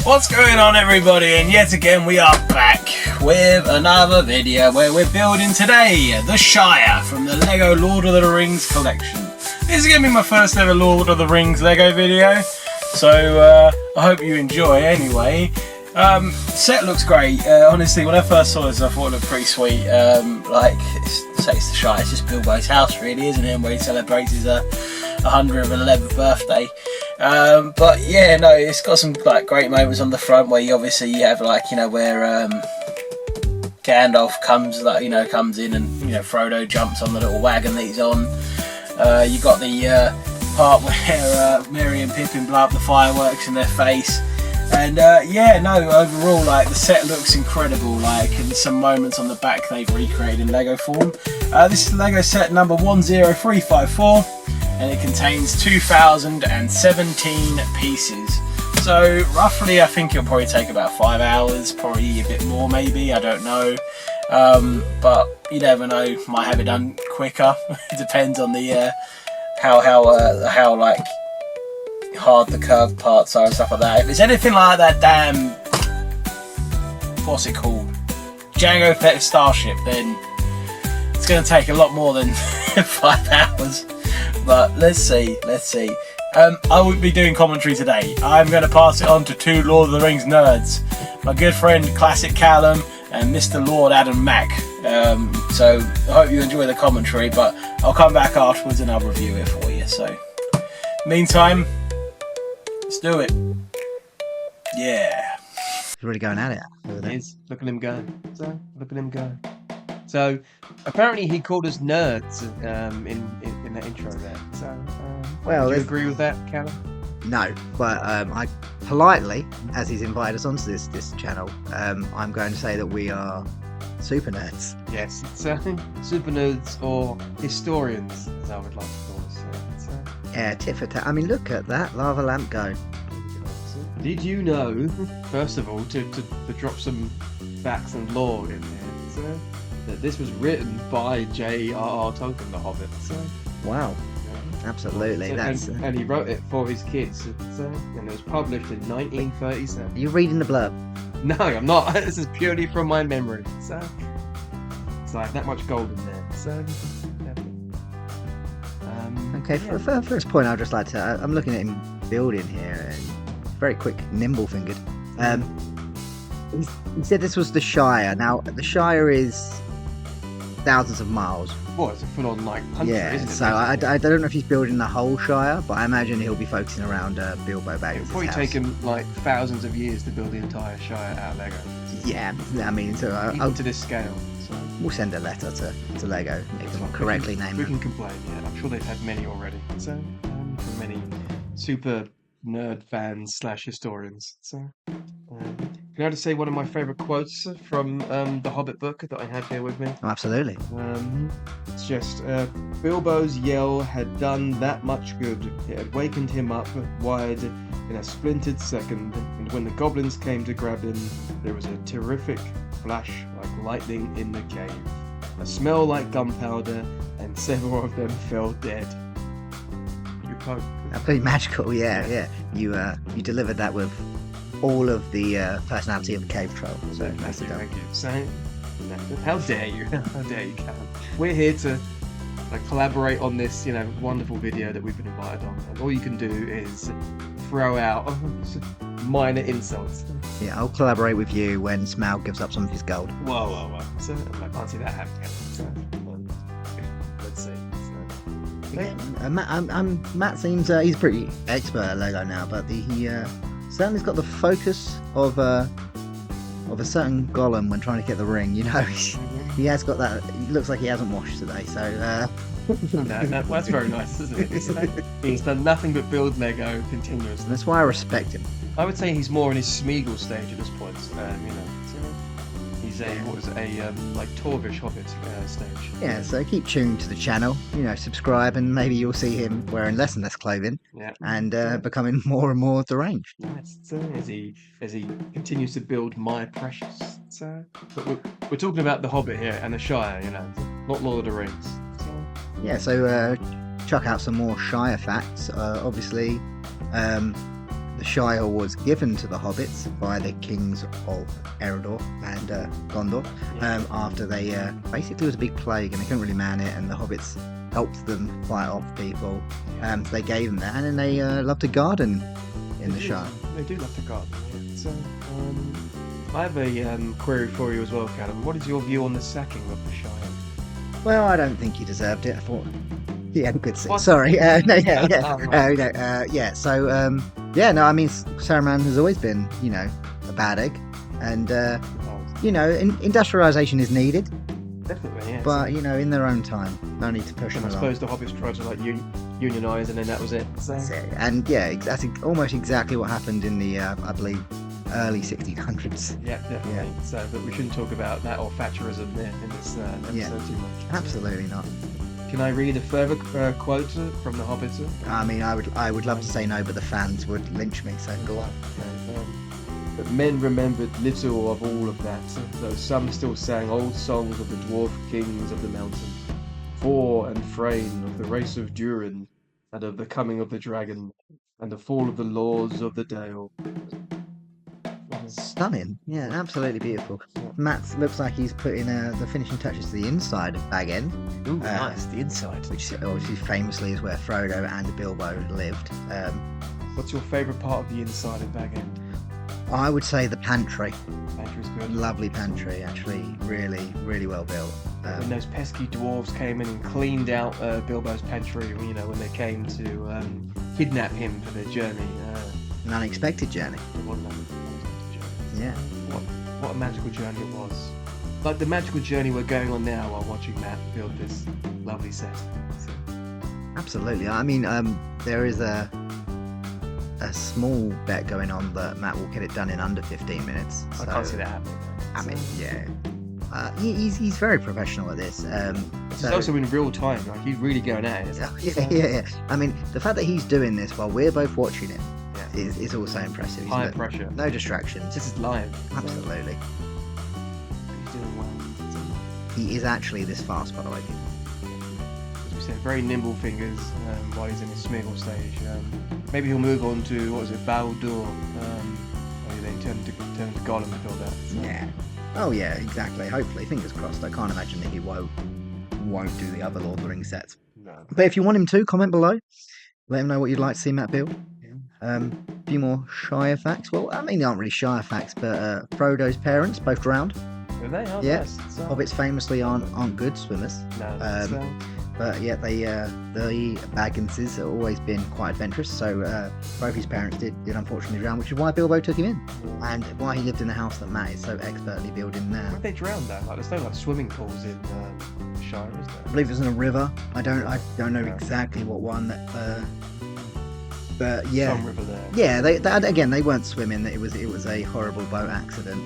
What's going on, everybody? And yet again we are back with another video where we're building today the Shire from the Lego Lord of the Rings collection. This is going to be my first ever Lord of the Rings Lego video, so I hope you enjoy anyway. Set looks great. Honestly, when I first saw this I thought it looked pretty sweet. Like, it's the Shire, it's just Bilbo's house really, isn't it, where he celebrates his 111th birthday. But yeah, no, it's got some like great moments on the front where you have like, you know, where Gandalf comes in and, you know, Frodo jumps on the little wagon that he's on. You got the part where Merry and Pippin blow up the fireworks in their face. And yeah, no, overall, like, the set looks incredible, like, and some moments on the back they've recreated in Lego form. This is Lego set number 10354, and it contains 2017 pieces. So roughly, I think it'll probably take about 5 hours, probably a bit more maybe, I don't know. But you never know, might have it done quicker. It depends on the how like hard the curved parts are and stuff like that. If it's anything like that damn, what's it called, Jango Fett Starship, then it's going to take a lot more than 5 hours. But let's see. I won't be doing commentary today. I'm going to pass it on to two Lord of the Rings nerds, my good friend Classic Callum and Mr. Lord Adam Mac. So I hope you enjoy the commentary, but I'll come back afterwards and I'll review it for you. So meantime, let's do it. Yeah. He's really going at it. He is. Look at him go. So apparently he called us nerds in that intro there. So well, do you agree with that, Callum? No, but I politely, as he's invited us onto this channel, I'm going to say that we are super nerds. Yes, it's super nerds or historians, as I would like to call us. Yeah, tit for tat. I mean, look at that lava lamp go. Did you know, first of all, to drop some facts and lore in there, that this was written by J.R.R. Tolkien, The Hobbit. Wow. Absolutely. And he wrote it for his kids. And it was published in 1937. Are you reading the blurb? No, I'm not. This is purely from my memory. So I have that much gold in there. So yeah. Okay, for the first point, I'd just like to. I'm looking at him building here, and very quick, nimble fingered. He said this was the Shire. Now, the Shire is thousands of miles. Well, it's a full-on like country, isn't it? So I don't know if he's building the whole Shire, but I imagine he'll be focusing around Bilbo Baggins' It'll probably take him like thousands of years to build the entire Shire out of Lego. Yeah, I mean, so even to this scale. So we'll send a letter to Lego, make them correctly named. We can complain. Yeah, I'm sure they've had many already. So from many super nerd fans / historians. So. Can I just say one of my favourite quotes from the Hobbit book that I have here with me? Oh, absolutely. It's just, Bilbo's yell had done that much good. It had wakened him up wide in a splintered second, and when the goblins came to grab him, there was a terrific flash like lightning in the cave, a smell like gunpowder, and several of them fell dead. Your quote. Pretty magical, yeah. You delivered that with all of the personality of the cave troll. So thank you. So, how dare you? How dare you, Callum? We're here to collaborate on this, wonderful video that we've been invited on, and all you can do is throw out minor insults. Yeah, I'll collaborate with you when Smaug gives up some of his gold. Whoa. So I can't see that happening. So, let's see. Matt seems he's pretty expert at Lego now, but he certainly's got the focus of a certain golem when trying to get the ring. He has got that. It looks like he hasn't washed today, so well, that's very nice, isn't it? He's done nothing but build Lego continuously. That's why I respect him. I would say he's more in his Smeagol stage at this point. He's a Torvish Hobbit stage. Yeah, so keep tuned to the channel. Subscribe, and maybe you'll see him wearing less and less clothing, and becoming more and more deranged. Yes, as he continues to build my precious. But we're talking about the Hobbit here and the Shire, not Lord of the Rings. Yeah, so chuck out some more Shire facts. Obviously, the the Shire was given to the hobbits by the kings of Eredor and Gondor after they basically it was a big plague and they couldn't really man it, and the hobbits helped them fight off people. So they gave them that, and then they love to garden in the Shire. They do love to garden. Yeah. So, I have a query for you as well, Callum. What is your view on the sacking of the Shire? Well, I don't think he deserved it. I thought he had a good scene. What? Sorry. I mean, Saruman has always been, a bad egg, and industrialization is needed, Definitely, yeah. but in their own time. No need to push them I along. suppose the hobbits tried to unionize, and then that was it. So. That's it. And that's almost exactly what happened in the, I believe, early 1600s. Yeah, definitely. Yeah. So, but we shouldn't talk about that or Thatcherism in this episode too much. Absolutely not. Can I read a further quote from the Hobbit? I mean, I would love to say no, but the fans would lynch me. So go on. But men remembered little of all of that, though some still sang old songs of the dwarf kings of the mountain, Thor and Freyne of the race of Durin, and of the coming of the dragon, and the fall of the lords of the Dale. Stunning. Yeah, absolutely beautiful. Matt looks like he's putting the finishing touches to the inside of Bag End. Ooh, nice, the inside. Which obviously famously is where Frodo and Bilbo lived. What's your favourite part of the inside of Bag End? I would say the pantry. Pantry's good. Lovely pantry, actually. Really, really well built. When those pesky dwarves came in and cleaned out Bilbo's pantry, when they came to kidnap him for their journey. An unexpected journey. What an unexpected journey. Yeah. What a magical journey it was. Like the magical journey we're going on now while watching Matt build this lovely set. So. Absolutely. I mean, there is a small bet going on that Matt will get it done in under 15 minutes. I can't see that happening. I mean, yeah. He's very professional at this. It's also in real time. Like he's really going at it. Yeah. I mean, the fact that he's doing this while we're both watching it is also impressive. High pressure. No distractions. This is live. Absolutely. He's doing well. He is actually this fast, by the way. As we said, very nimble fingers while he's in his Smeagol stage. Maybe he'll move on to Baldur. Then turn to Gollum and build that. So. Yeah. Oh yeah, exactly. Hopefully, fingers crossed. I can't imagine that he won't do the other Lord of the Rings sets. No. But if you want him to, comment below. Let him know what you'd like to see Matt build. A few more Shire facts. Well, I mean, they aren't really Shire facts, but Frodo's parents both drowned. Are they? Oh, yeah. Nice. So... Hobbits famously aren't good swimmers. No. But yeah, the Bagginses have always been quite adventurous. So both his parents did unfortunately drown, which is why Bilbo took him in, and why he lived in the house that Matt is so expertly building now. Where they drowned though? Like there's no swimming pools in Shire, is there? I believe it was in a river. I don't know exactly what one. But yeah, some river there. Yeah, they weren't swimming. It was a horrible boat accident.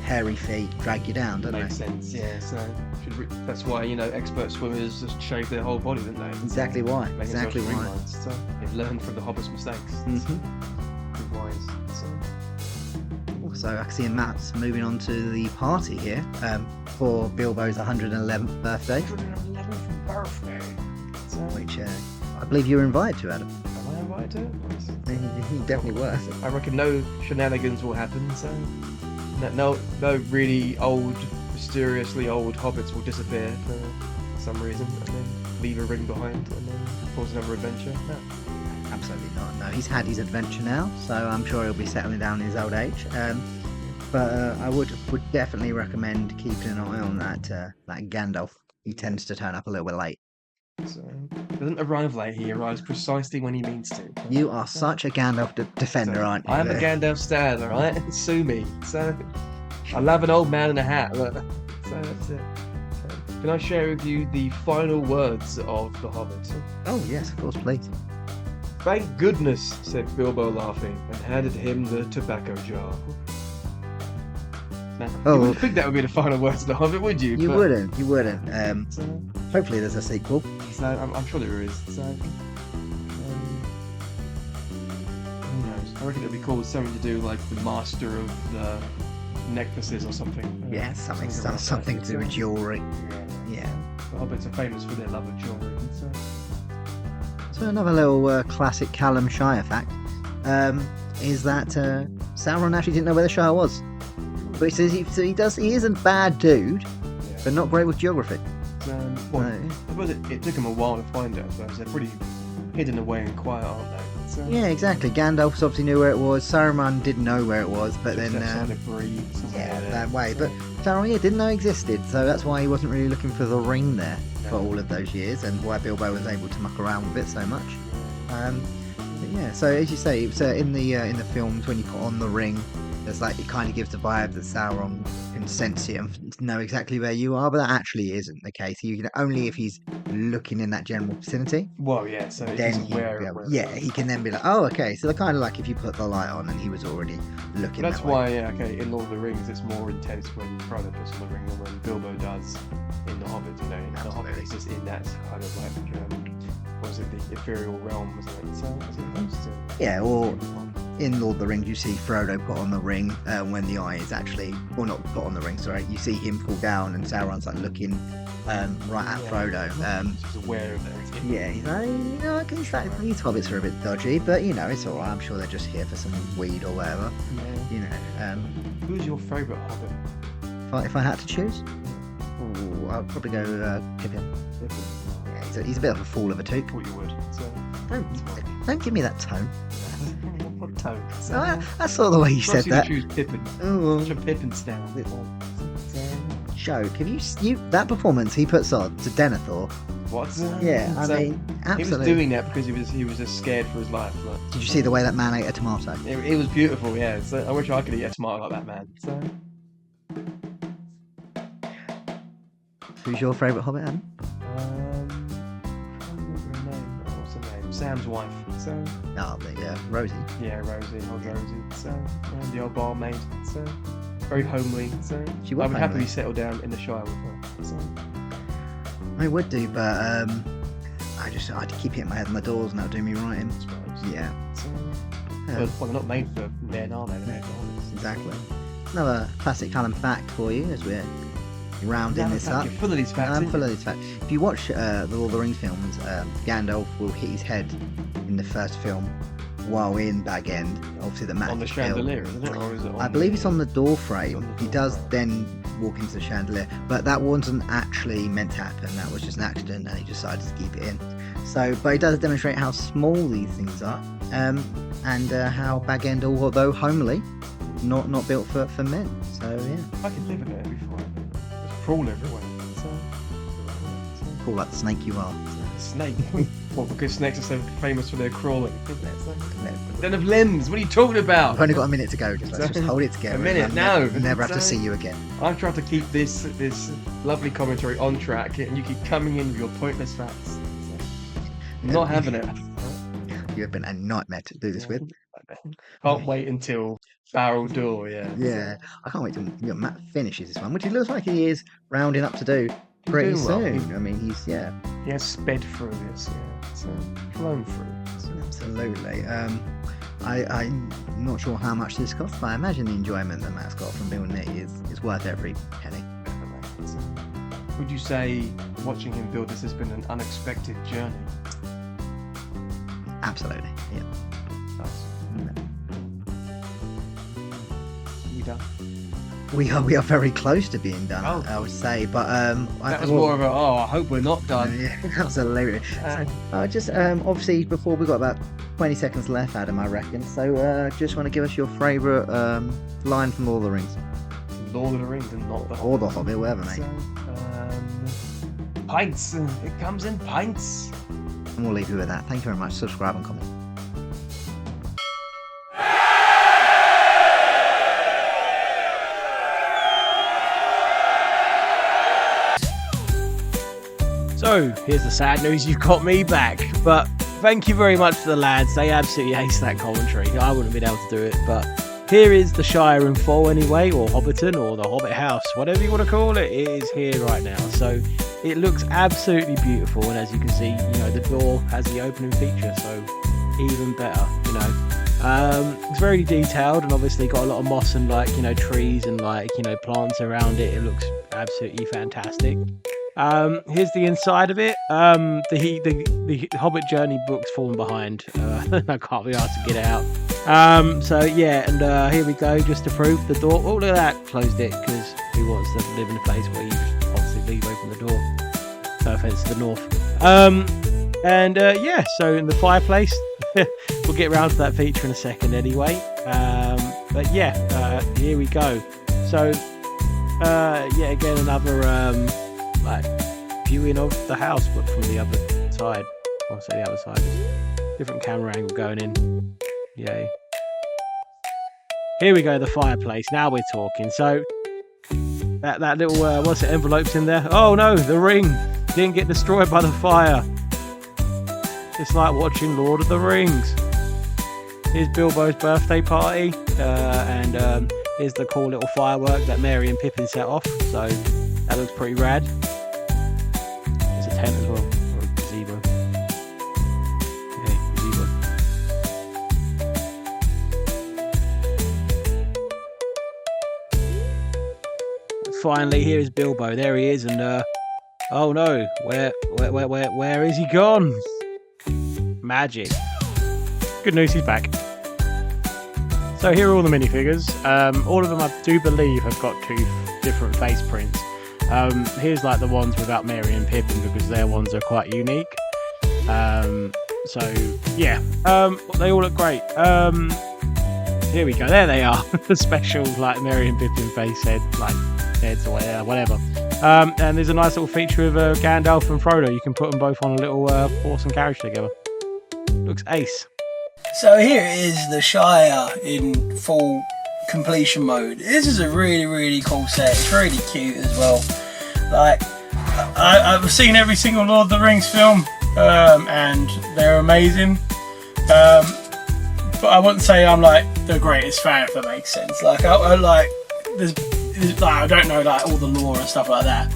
Hairy feet drag you down, don't they? Makes sense. Yeah. So that's why expert swimmers just shave their whole body, don't they? Exactly why. Exactly why. Lines. So they've learned from the Hobbit's mistakes. Good wise. So I can see Matt's moving on to the party here for Bilbo's 111th birthday. 111th birthday. So, which I believe you were invited to, Adam. Am I invited to it? You definitely were. I reckon no shenanigans will happen, so no really old, mysteriously old hobbits will disappear for some reason and then leave a ring behind and then cause another adventure. No. Absolutely not. No, he's had his adventure now, so I'm sure he'll be settling down in his old age. But I would definitely recommend keeping an eye on that Gandalf. He tends to turn up a little bit late. So he doesn't arrive late, he arrives precisely when he means to. You are such a Gandalf defender, aren't you? I am a Gandalf stan, alright? Sue me. So I love an old man in a hat. Look. So that's it. So, can I share with you the final words of The Hobbit? Oh yes, of course, please. Thank goodness, said Bilbo laughing, and handed him the tobacco jar. Now, you wouldn't think that would be the final words of The Hobbit, would you? You wouldn't. Hopefully there's a sequel. So I'm sure there is. So who knows? I reckon it'll be called something to do like the master of the necklaces or something. Yeah, something to do with jewellery. Yeah. The Hobbits are famous for their love of jewellery. So So another little classic Calum Shire fact is that Sauron actually didn't know where the Shire was. But he says he is a bad dude, but not great with geography. Well, I suppose it took him a while to find it, so they're pretty hidden away and quiet, aren't they? Yeah, exactly. Gandalf obviously knew where it was. Saruman didn't know where it was, but then that way. But Sauron didn't know it existed, so that's why he wasn't really looking for the ring there for all of those years, and why Bilbo was able to muck around with it so much. But yeah, so as you say, it's in the films when you put on the ring, there's like it kind of gives the vibe that Sauron can sense it and know exactly where you are, but that actually isn't the case. You can only if he's looking in that general vicinity. Well, yeah, so then he can then be like, oh, okay. So they're kind of like if you put the light on and he was already looking. That's that way. why, in Lord of the Rings, it's more intense when Frodo puts on the ring than when Bilbo does in The Hobbit. You know, in The Hobbit, he's just in that kind of like, what was it, the ethereal realm, wasn't it? So, yeah, or in Lord of the Rings, you see Frodo put on the ring when the eye is actually, or not put on the ring, sorry. You see him fall down and Sauron's like looking right at Frodo. He's aware of everything. Yeah, he's like, these hobbits are a bit dodgy, but it's alright. I'm sure they're just here for some weed or whatever. Yeah. Who's your favourite hobbit? If I had to choose, I'd probably go Pippin. Yeah, he's a bit of a fool of a toque. Thought you would. So, don't give me that tone. What tone? That's sort of the way you said that. Choose Pippin. Oh, Such a Pippin style. Joke. Have you that performance he puts on to Denethor? What? Yeah, I mean, absolutely. He was doing that because he was just scared for his life. Like. Did you see the way that man ate a tomato? It was beautiful. Yeah. So I wish I could eat a tomato like that man. So. Who's your favourite hobbit, Adam? What's her name? Sam's wife. So. Oh, Rosie. Yeah, old Rosie. So, the old barmaid. So, very homely. So, I would happily settle down in the Shire with her. So. I would do, but I'd keep hitting my head on the doors and that would do me right in. Yeah. So, well, they're not made for men, are they? They're made for hobbits. Exactly. Another classic Calum fact for you as we're rounding this up. You're full of these facts. I'm full of these facts. If you watch the Lord of the Rings films, Gandalf will hit his head in the first film while in Bag End. Obviously, the map on the chandelier, isn't it? Or is it on I believe it's on the door frame. He does then walk into the chandelier, but that wasn't actually meant to happen. That was just an accident, and he decided to keep it in. So, but it does demonstrate how small these things are, and how Bag End, although homely, not built for men. So yeah. I could live in it before. Crawl everywhere. Crawl like the snake you are. Snake? Well, because snakes are so famous for their crawling. They don't have limbs. What are you talking about? We've only got a minute to go. Let's just hold it together. A minute? No. Never have to see you again. I'm trying to keep this lovely commentary on track, and you keep coming in with your pointless facts. I'm not having it. You have been a nightmare to do this with. Can't wait until Barrel Door, Yeah, I can't wait till Matt finishes this one, which he looks like he is rounding up to do pretty soon. Well. I mean, he has sped through this, so flown through. So. Absolutely. I'm not sure how much this costs, but I imagine the enjoyment that Matt's got from building it is worth every penny. So, would you say watching him build this has been an unexpected journey? Absolutely, yeah. You done? We are very close to being done, I would say, but that was more of a I hope we're not done. Yeah, absolutely. Obviously before we've got about 20 seconds left, Adam, I reckon. So just want to give us your favourite line from Lord of the Rings. Lord of the Rings and not the Hobbit. Or the Hobbit, whatever, mate. So, pints. It comes in pints. And we'll leave you with that. Thank you very much. Subscribe and comment. So, here's the sad news, you've got me back. But thank you very much to the lads. They absolutely aced that commentary. I wouldn't have been able to do it, but here is the Shire in full anyway, or Hobbiton, or the Hobbit House, whatever you want to call it. It is here right now. So, it looks absolutely beautiful, and as you can see, the door has the opening feature, so even better, It's very detailed, and obviously got a lot of moss and trees and plants around it. It looks absolutely fantastic. Here's the inside of it. The Hobbit Journey book's fallen behind. I can't be asked to get it out. So yeah, and here we go, just to prove the door. Oh, look at that, closed it, because who wants to live in a place where you obviously leave open the door? No offense to the north. Yeah, so in the fireplace, we'll get around to that feature in a second anyway. But yeah, here we go. So yeah, again, another like viewing of the house, but from the other side. I'll say the other side. Different camera angle going in. Yay. Here we go, the fireplace. Now we're talking. So that little what's it, envelopes in there? Oh no, the ring didn't get destroyed by the fire. It's like watching Lord of the Rings. Here's Bilbo's birthday party, and here's the cool little firework that Mary and Pippin set off. So that looks pretty rad. There's a tent as well, or a gazebo. Yeah, gazebo. Finally, here is Bilbo. There he is, and oh no, where is he gone? Magic. Good news, he's back. So here are all the minifigures. All of them, I do believe, have got two different face prints. Here's like the ones without Mary and Pippin, because their ones are quite unique. So yeah, they all look great. Here we go. There they are. The special like Mary and Pippin face head, like heads or whatever. And there's a nice little feature of Gandalf and Frodo. You can put them both on a little horse and carriage together. Looks ace. So here is the Shire in full completion mode. This is a really cool set. It's really cute as well. Like, I've seen every single Lord of the Rings film, and they're amazing. But I wouldn't say I'm like the greatest fan, if that makes sense. Like, I like there's like, I don't know like all the lore and stuff like that.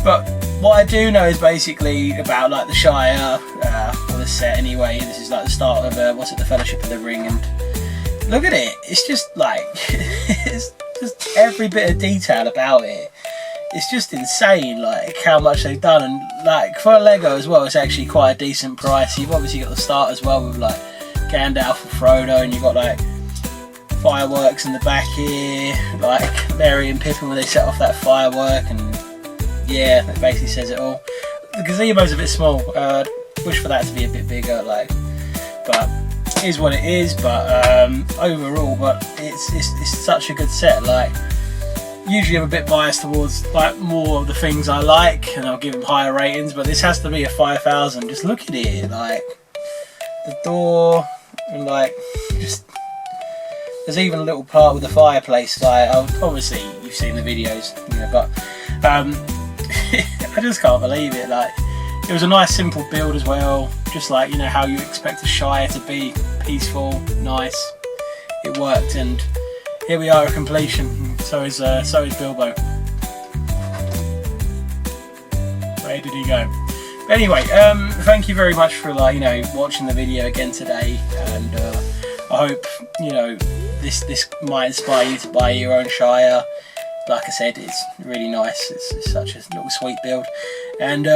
But what I do know is basically about like the Shire, or the set anyway. This is like the start of the Fellowship of the Ring, and look at it. It's just like it's just every bit of detail about it. It's just insane, like how much they've done, and like for a Lego as well, it's actually quite a decent price. You've obviously got the start as well with like Gandalf and Frodo, and you've got like fireworks in the back here, like Mary and Pippin when they set off that firework, and yeah, it basically says it all. The gazebo's a bit small. Wish for that to be a bit bigger, like, but it is what it is. But overall, but it's such a good set. Like, usually I'm a bit biased towards like more of the things I like, and I'll give them higher ratings. But this has to be a 5,000. Just look at it, like the door, and like just. There's even a little part with the fireplace. Like, obviously you've seen the videos, you know, but I just can't believe it. Like, it was a nice simple build as well, just like, you know, how you expect a Shire to be, peaceful, nice. It worked, and here we are at completion. So is Bilbo. Where did he go? But anyway, thank you very much for, like, you know, watching the video again today, and I hope, you know, this might inspire you to buy your own Shire. Like I said, it's really nice. It's such a little sweet build, and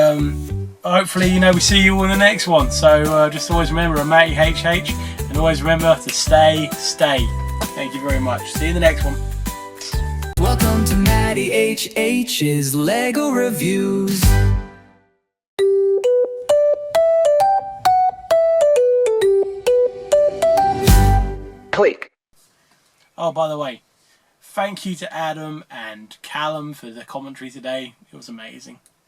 hopefully, you know, we see you all in the next one. So just always remember, I'm Matty HH, and always remember to stay. Thank you very much. See you in the next one. Welcome to Matty HH's Lego Reviews. Click. Oh, by the way, thank you to Adam and Callum for the commentary today. It was amazing.